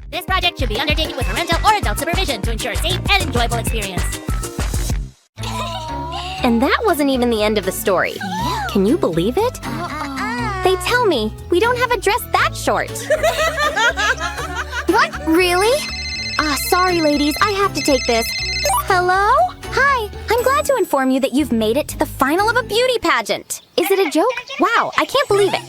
This project should be undertaken with parental or adult supervision to ensure a safe and enjoyable experience. And that wasn't even the end of the story. Can you believe it? They tell me we don't have a dress that short. What? Really? Sorry, ladies. I have to take this. Hello? Hi. I'm glad to inform you that you've made it to the final of a beauty pageant. Is it a joke? Wow, I can't believe it.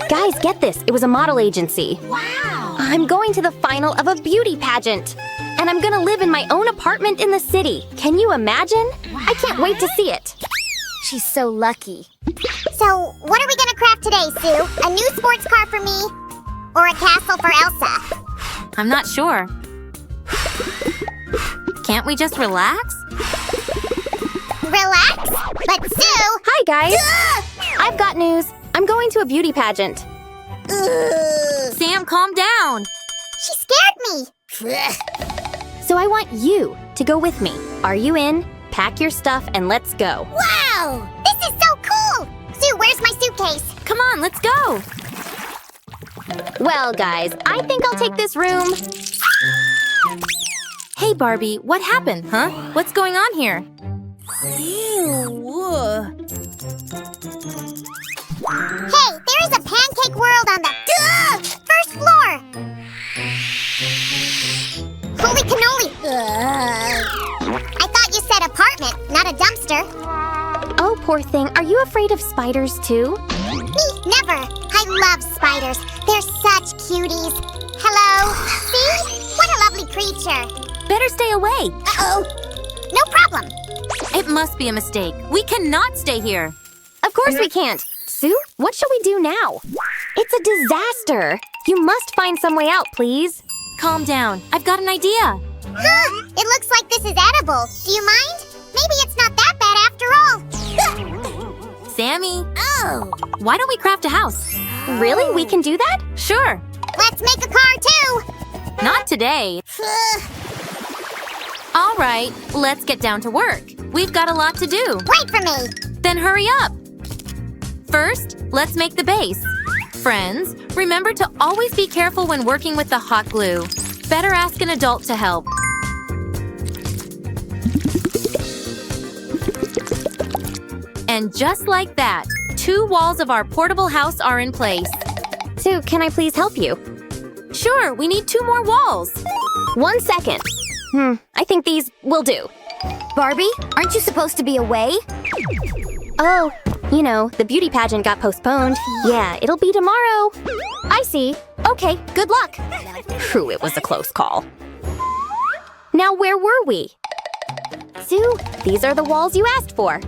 Guys, get this. It was a model agency. Wow! I'm going to the final of a beauty pageant. And I'm gonna live in my own apartment in the city. Can you imagine? Wow. I can't wait to see it. She's so lucky. So, what are we gonna craft today, Sue? A new sports car for me? Or a castle for Elsa? I'm not sure. Can't we just relax? Relax? But Sue! Hi, guys! I've got news. I'm going to a beauty pageant. Sam, calm down! She scared me! So I want you to go with me. Are you in? Pack your stuff and let's go. Wow! This is so cool! Sue, where's my suitcase? Come on, let's go! Well, guys, I think I'll take this room. Hey, Barbie, what happened, huh? What's going on here? Hey, there is a pancake world on the first floor! Holy cannoli! I thought you said apartment, not a dumpster. Oh, poor thing. Are you afraid of spiders, too? Me, never. I love spiders. They're such cuties. Hello? See? What a lovely creature. Better stay away. Uh-oh. No problem. It must be a mistake. We cannot stay here. Of course we can't. Sue, what shall we do now? It's a disaster. You must find some way out, please. Calm down. I've got an idea. Huh, it looks like this is edible. Do you mind? Maybe it's not that bad after all. Sammy, Oh. why don't we craft a house? Really? We can do that? Sure. Let's make a car, too. Not today. All right, let's get down to work. We've got a lot to do. Wait for me. Then hurry up. First, let's make the base. Friends, remember to always be careful when working with the hot glue. Better ask an adult to help. And just like that, 2 walls of our portable house are in place. Sue, can I please help you? Sure, we need 2 more walls. 1 second. I think these will do. Barbie, aren't you supposed to be away? Oh, you know, the beauty pageant got postponed. Yeah, it'll be tomorrow. I see. Okay, good luck. Phew, it was a close call. Now, where were we? Sue, these are the walls you asked for.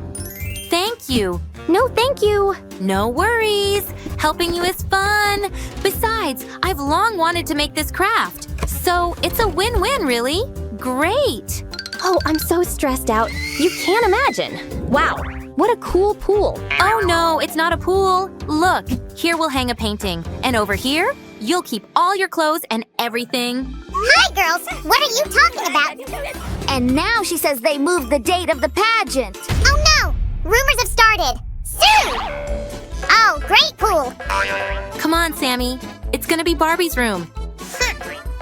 Thank you. No, thank you. No worries. Helping you is fun. Besides, I've long wanted to make this craft. So it's a win-win, really. Great. Oh, I'm so stressed out. You can't imagine. Wow, what a cool pool. Oh no, it's not a pool. Look, here we'll hang a painting. And over here, you'll keep all your clothes and everything. Hi, girls. What are you talking about? And now she says they moved the date of the pageant. Oh no! Rumors have started. Sue! Oh, great pool. Come on, Sammy. It's gonna be Barbie's room.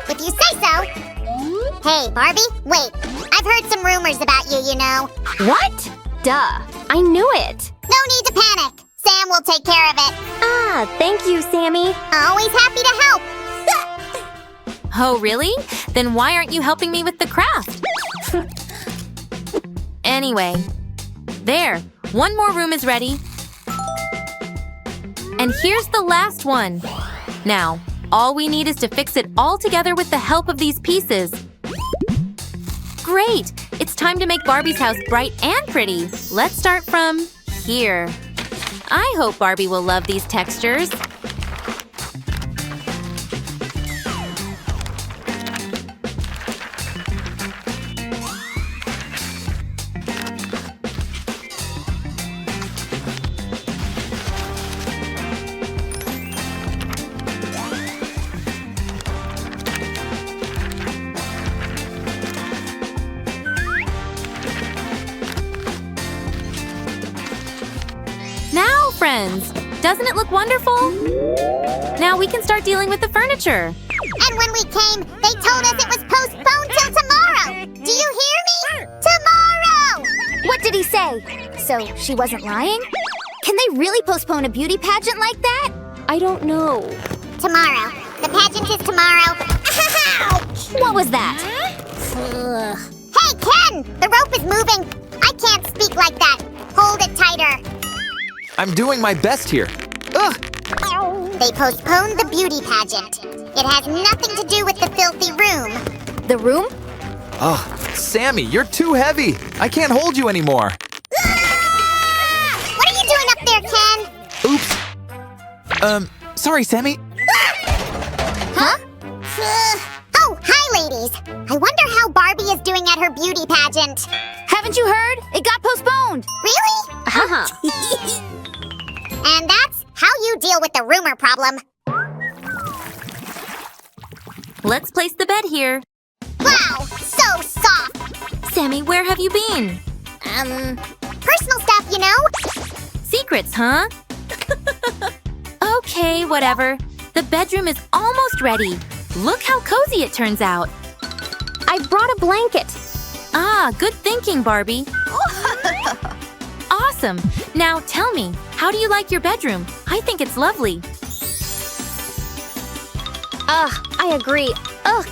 If you say so. Hey, Barbie, wait. I've heard some rumors about you, you know. What? Duh, I knew it. No need to panic. Sam will take care of it. Ah, thank you, Sammy. Always happy to help. Oh, really? Then why aren't you helping me with the craft? Anyway, there. 1 more room is ready. And here's the last one. Now, all we need is to fix it all together with the help of these pieces. Great! It's time to make Barbie's house bright and pretty. Let's start from here. I hope Barbie will love these textures. Now, friends, doesn't it look wonderful? Now we can start dealing with the furniture. And when we came, they told us it was postponed till tomorrow. Do you hear me? Tomorrow! What did he say? So she wasn't lying? Can they really postpone a beauty pageant like that? I don't know. Tomorrow. The pageant is tomorrow. What was that? Hey, Ken! The rope is moving. I can't speak like that. Hold it tighter. I'm doing my best here. Ugh! They postponed the beauty pageant. It has nothing to do with the filthy room. The room? Oh, Sammy, you're too heavy. I can't hold you anymore. What are you doing up there, Ken? Oops. Sorry, Sammy. Huh? Oh, hi, ladies. I wonder how Barbie is doing at her beauty pageant. Haven't you heard? It got postponed. Really? And that's how you deal with the rumor problem. Let's place the bed here. Wow, so soft. Sammy, where have you been? Personal stuff, you know? Secrets, huh? Okay, whatever. The bedroom is almost ready. Look how cozy it turns out. I brought a blanket. Ah, good thinking, Barbie. Awesome. Now tell me, how do you like your bedroom? I think it's lovely. I agree.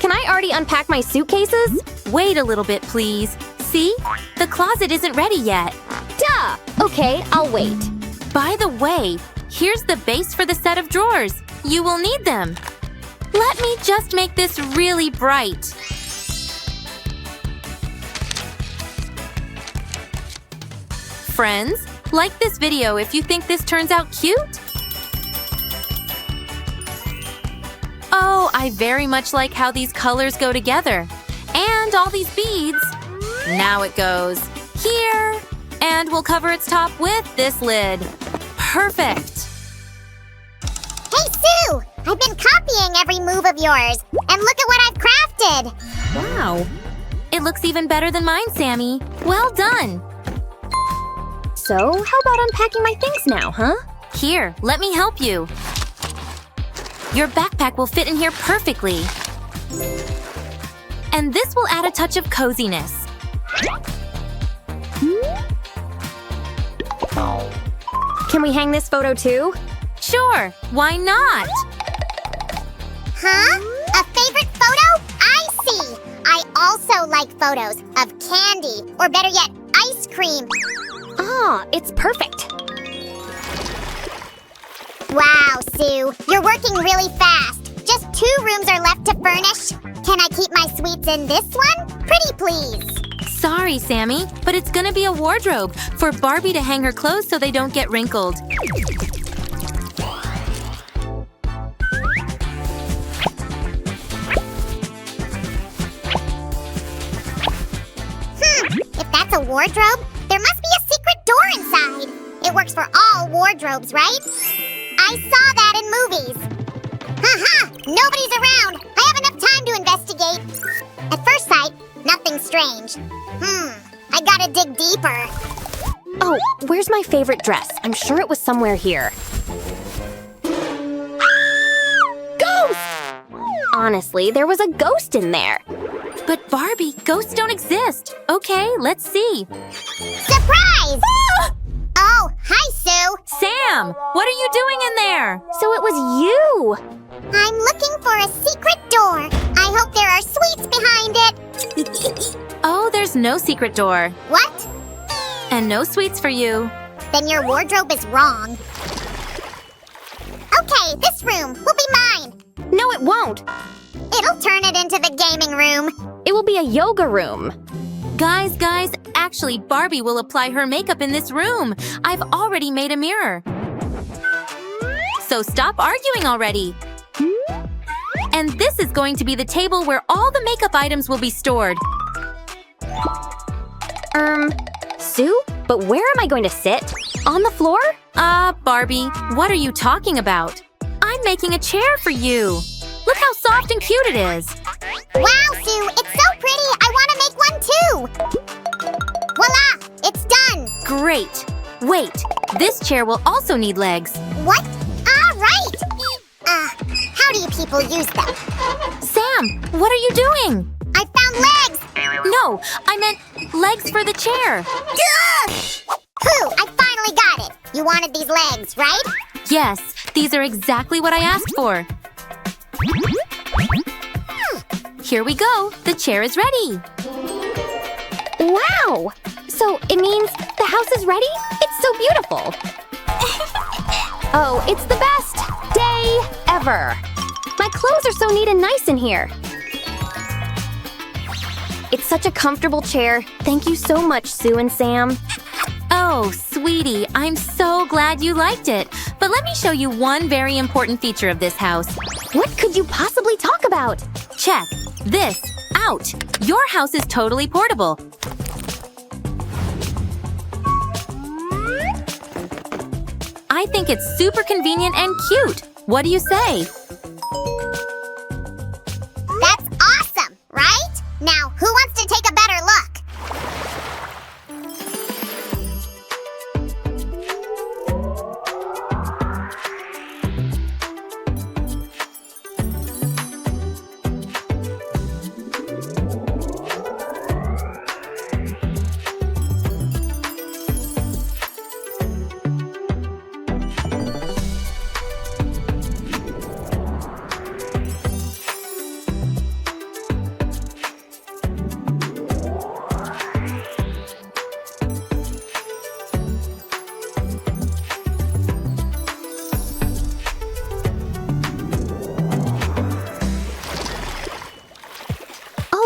Can I already unpack my suitcases? Wait a little bit, please. See? The closet isn't ready yet. Duh! Okay, I'll wait. By the way, here's the base for the set of drawers. You will need them. Let me just make this really bright. Friends, like this video if you think this turns out cute. Oh, I very much like how these colors go together. And all these beads. Now it goes here. And we'll cover its top with this lid. Perfect. Hey, Sue! I've been copying every move of yours. And look at what I've crafted. Wow. It looks even better than mine, Sammy. Well done. So, how about unpacking my things now, huh? Here, let me help you. Your backpack will fit in here perfectly. And this will add a touch of coziness. Can we hang this photo too? Sure, why not? Huh? A favorite photo? I see! I also like photos of candy, or better yet, ice cream. Ah, it's perfect. Wow, Sue, you're working really fast. Just 2 rooms are left to furnish. Can I keep my sweets in this one? Pretty please. Sorry, Sammy, but it's gonna be a wardrobe for Barbie to hang her clothes so they don't get wrinkled. If that's a wardrobe, there must be a secret door inside. It works for all wardrobes, right? I saw that in movies. Haha! Nobody's around. I have enough time to investigate. At first sight, nothing strange. I gotta dig deeper. Oh, where's my favorite dress? I'm sure it was somewhere here. Ghost! Honestly, there was a ghost in there. But Barbie, ghosts don't exist. Okay, let's see. Surprise! Oh, hi, Sue. Sam, what are you doing in there? So it was you! I'm looking for a secret door. I hope there are sweets behind it. Oh, there's no secret door. What? And no sweets for you. Then your wardrobe is wrong. Okay, this room will be mine. No, it won't. It'll turn it into the gaming room. It will be a yoga room. Guys, actually, Barbie will apply her makeup in this room. I've already made a mirror. So stop arguing already. And this is going to be the table where all the makeup items will be stored. Sue? But where am I going to sit? On the floor? Barbie, what are you talking about? I'm making a chair for you. Look how soft and cute it is. Wow, Sue, it's so pretty. I want to make one too. Voila, it's done. Great. Wait, this chair will also need legs. What? Ah, right. How do you peel people use them. Sam, what are you doing? I found legs! No, I meant legs for the chair. Phew, I finally got it. You wanted these legs, right? Yes, these are exactly what I asked for. Here we go. The chair is ready. Wow! So it means the house is ready? It's so beautiful. Oh, it's the best day ever. My clothes are so neat and nice in here. It's such a comfortable chair. Thank you so much, Sue and Sam. Oh, sweetie, I'm so glad you liked it. But let me show you one very important feature of this house. What could you possibly talk about? Check this out. Your house is totally portable. I think it's super convenient and cute. What do you say? That's awesome, right? Now, who wants to take a better look?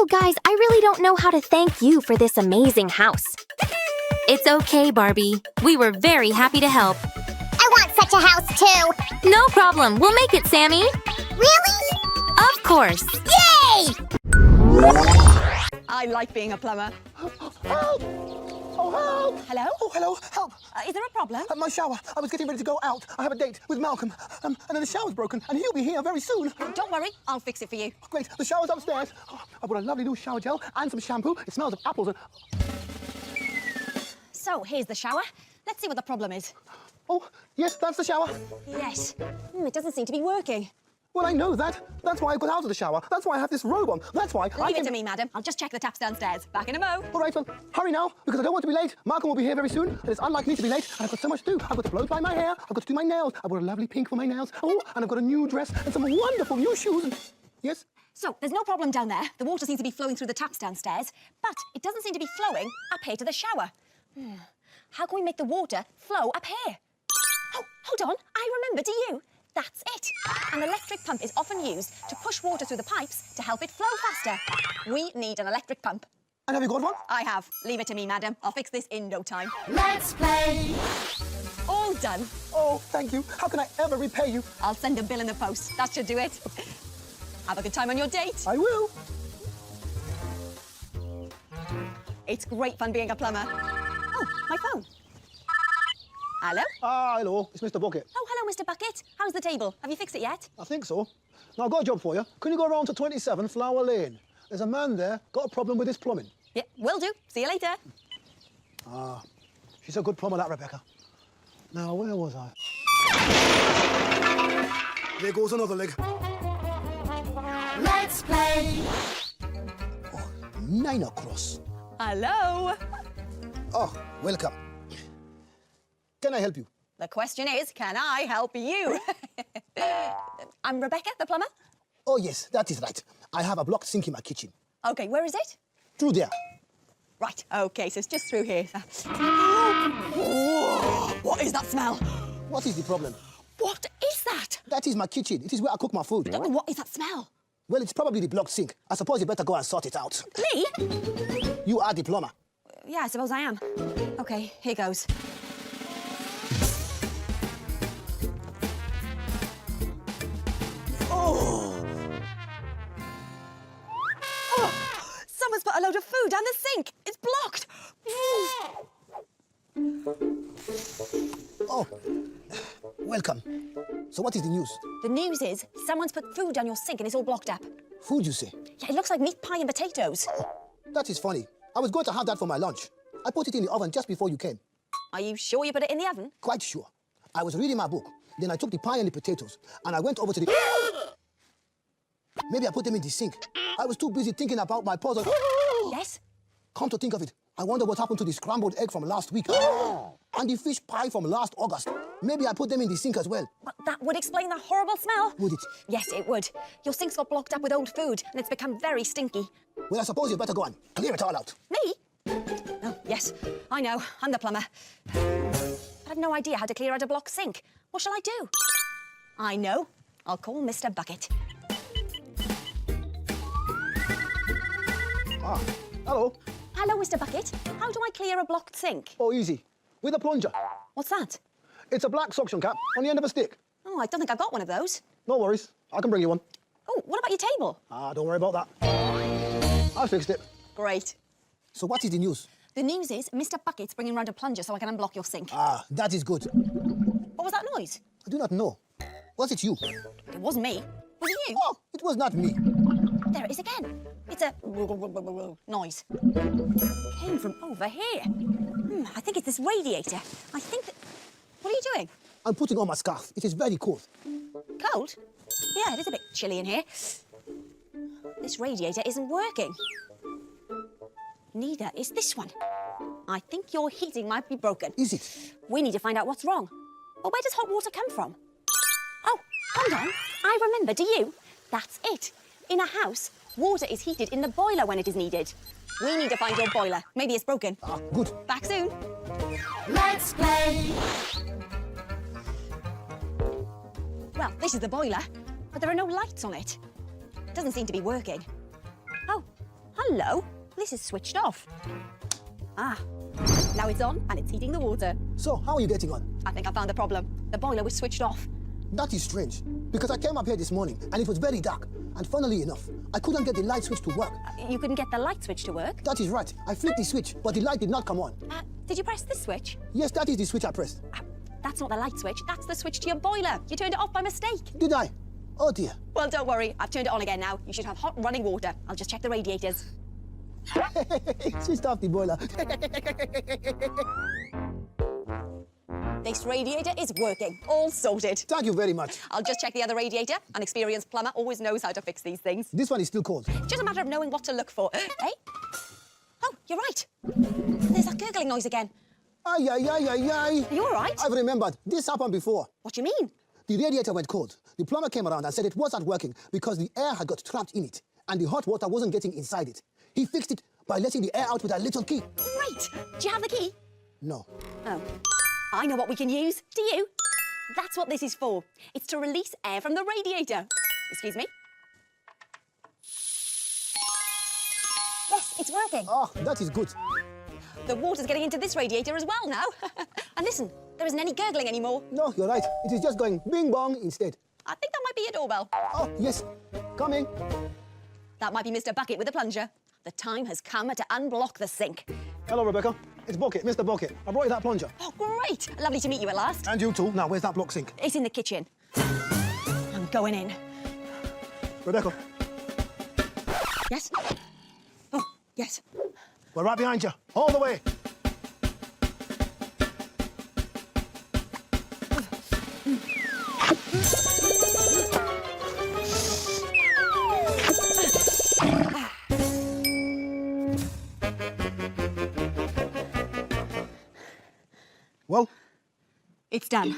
Guys, I really don't know how to thank you for this amazing house. It's okay, Barbie. We were very happy to help. I want such a house too. No problem. We'll make it, Sammy. Really? Of course. Yay! I like being a plumber. Help! Oh, help! Hello? Oh, hello, help! Is there a problem? My shower. I was getting ready to go out. I have a date with Malcolm. And then the shower's broken, and he'll be here very soon. Don't worry, I'll fix it for you. Great, the shower's upstairs. Oh, I brought a lovely new shower gel and some shampoo. It smells of apples and... So, here's the shower. Let's see what the problem is. Oh, yes, that's the shower. Yes. It doesn't seem to be working. Well, I know that. That's why I got out of the shower. That's why I have this robe on. That's why I Leave can... it to me, madam. I'll just check the taps downstairs. Back in a mo. All right, well, hurry now, because I don't want to be late. Malcolm will be here very soon, and it's unlike me to be late. And I've got so much to do. I've got to blow dry my hair. I've got to do my nails. I bought a lovely pink for my nails. Oh, and I've got a new dress and some wonderful new shoes. Yes? So, there's no problem down there. The water seems to be flowing through the taps downstairs, but it doesn't seem to be flowing up here to the shower. How can we make the water flow up here? Oh, hold on. I remember, do you? That's it. An electric pump is often used to push water through the pipes to help it flow faster. We need an electric pump. And have you got one? I have. Leave it to me, madam. I'll fix this in no time. Let's play. All done. Oh, thank you. How can I ever repay you? I'll send a bill in the post. That should do it. Have a good time on your date. I will. It's great fun being a plumber. Oh, my phone. Hello? Hello. It's Mr. Bucket. Oh, hello, Mr. Bucket. How's the table? Have you fixed it yet? I think so. Now, I've got a job for you. Can you go around to 27 Flower Lane? There's a man there, got a problem with his plumbing. Yeah, will do. See you later. She's a good plumber, that Rebecca. Now, where was I? There goes another leg. Let's play. Oh, 9 across. Hello? Oh, welcome. Can I help you? The question is, can I help you? I'm Rebecca, the plumber. Oh, yes, that is right. I have a blocked sink in my kitchen. OK, where is it? Through there. Right, OK, so it's just through here. What is that smell? What is the problem? What is that? That is my kitchen. It is where I cook my food. What is that smell? Well, it's probably the blocked sink. I suppose you better go and sort it out. Me? You are the plumber. Yeah, I suppose I am. OK, here goes. Someone's put a load of food down the sink. It's blocked. Oh, welcome. So what is the news? The news is someone's put food down your sink and it's all blocked up. Food, you say? Yeah, it looks like meat pie and potatoes. That is funny. I was going to have that for my lunch. I put it in the oven just before you came. Are you sure you put it in the oven? Quite sure. I was reading my book. Then I took the pie and the potatoes, and I went over to the... Maybe I put them in the sink. I was too busy thinking about my puzzle. Yes? Come to think of it, I wonder what happened to the scrambled egg from last week. And the fish pie from last August. Maybe I put them in the sink as well. Well, that would explain the horrible smell. Would it? Yes, it would. Your sink's got blocked up with old food and it's become very stinky. Well, I suppose you'd better go and clear it all out. Me? Oh, yes. I know. I'm the plumber. But I've no idea how to clear out a blocked sink. What shall I do? I know. I'll call Mr. Bucket. Ah, hello. Hello, Mr. Bucket. How do I clear a blocked sink? Oh, easy. With a plunger. What's that? It's a black suction cap on the end of a stick. Oh, I don't think I've got one of those. No worries. I can bring you one. Oh, what about your table? Ah, don't worry about that. I fixed it. Great. So what is the news? The news is Mr. Bucket's bringing round a plunger so I can unblock your sink. Ah, that is good. What was that noise? I do not know. Was it you? It wasn't me. Was it you? Oh, it was not me. There it is again. It's a noise. Came from over here. I think it's this radiator. I think that... What are you doing? I'm putting on my scarf. It is very cold. Cold? Yeah, it is a bit chilly in here. This radiator isn't working. Neither is this one. I think your heating might be broken. Is it? We need to find out what's wrong. Well, where does hot water come from? Oh, hold on. I remember, do you? That's it. In a house, water is heated in the boiler when it is needed. We need to find your boiler. Maybe it's broken. Ah, good. Back soon. Let's play. Well, this is the boiler, but there are no lights on it. Doesn't seem to be working. Oh, hello. This is switched off. Ah, now it's on and it's heating the water. So, how are you getting on? I think I found the problem. The boiler was switched off. That is strange, because I came up here this morning and it was very dark. And funnily enough, I couldn't get the light switch to work. You couldn't get the light switch to work? That is right. I flicked the switch, but the light did not come on. Did you press this switch? Yes, that is the switch I pressed. That's not the light switch. That's the switch to your boiler. You turned it off by mistake. Did I? Oh dear. Well, don't worry. I've turned it on again now. You should have hot running water. I'll just check the radiators. Switched off the boiler. This radiator is working. All sorted. Thank you very much. I'll just check the other radiator. An experienced plumber always knows how to fix these things. This one is still cold. Just a matter of knowing what to look for. Eh? Oh, you're right. There's that gurgling noise again. Ay, ay, ay, ay, ay. Are you all right? I've remembered. This happened before. What do you mean? The radiator went cold. The plumber came around and said it wasn't working because the air had got trapped in it and the hot water wasn't getting inside it. He fixed it by letting the air out with a little key. Great. Do you have the key? No. Oh. I know what we can use. Do you? That's what this is for. It's to release air from the radiator. Excuse me. Yes, it's working. Ah, that is good. The water's getting into this radiator as well now. And listen, there isn't any gurgling anymore. No, you're right. It is just going bing bong instead. I think that might be your doorbell. Oh, yes. Coming. That might be Mr. Bucket with a plunger. The time has come to unblock the sink. Hello, Rebecca. It's Bucket, Mr. Bucket. I brought you that plunger. Oh, great. Lovely to meet you at last. And you too. Now, where's that block sink? It's in the kitchen. I'm going in. Rebecca, Yes? Oh, yes. we're right behind you. All the way. Well, It's done.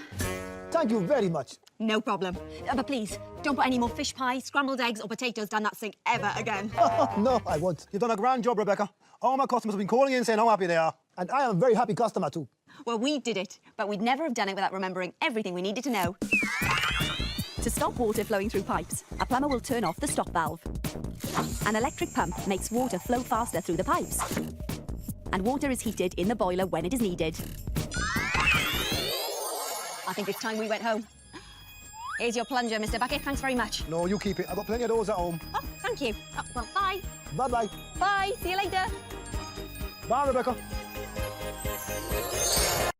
thank you very much. No problem. But please, don't put any more fish pie, scrambled eggs or potatoes down that sink ever again. No, I won't. You've done a grand job, Rebecca. All my customers have been calling in saying how happy they are. And I am a very happy customer too. Well, we did it, but we'd never have done it without remembering everything we needed to know. To stop water flowing through pipes, a plumber will turn off the stop valve. An electric pump makes water flow faster through the pipes. And water is heated in the boiler when it is needed. I think it's time we went home. Here's your plunger, Mr. Bucket. Thanks very much. No, you keep it. I've got plenty of those at home. Oh, thank you. Oh, well, bye. Bye-bye. Bye. See you later. Bye, Rebecca.